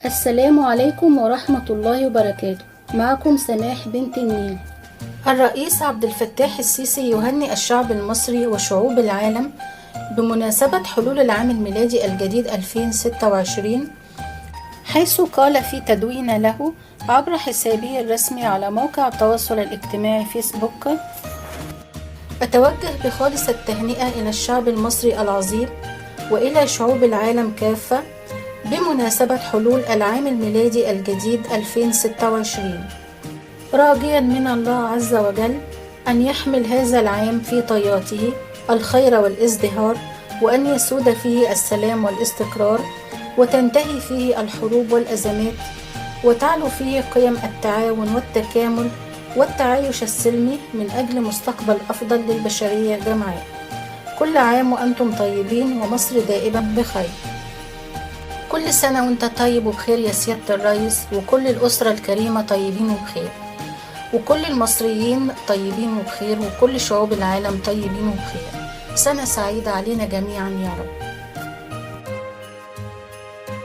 السلام عليكم ورحمة الله وبركاته. معكم سماح بنت النيل. الرئيس عبد الفتاح السيسي يهنئ الشعب المصري وشعوب العالم بمناسبة حلول العام الميلادي الجديد 2026، حيث قال في تدوين له عبر حسابه الرسمي على موقع التواصل الاجتماعي فيسبوك: أتوجه بخالص التهنئة إلى الشعب المصري العظيم وإلى شعوب العالم كافة بمناسبة حلول العام الميلادي الجديد 2026، راجيا من الله عز وجل أن يحمل هذا العام في طياته الخير والازدهار، وأن يسود فيه السلام والاستقرار، وتنتهي فيه الحروب والأزمات، وتعلو فيه قيم التعاون والتكامل والتعايش السلمي من أجل مستقبل أفضل للبشرية جمعاء. كل عام وأنتم طيبين ومصر دائما بخير. كل سنة وانت طيب وبخير يا سيادة الرئيس، وكل الأسرة الكريمة طيبين وبخير، وكل المصريين طيبين وبخير، وكل شعوب العالم طيبين وبخير. سنة سعيدة علينا جميعا يا رب.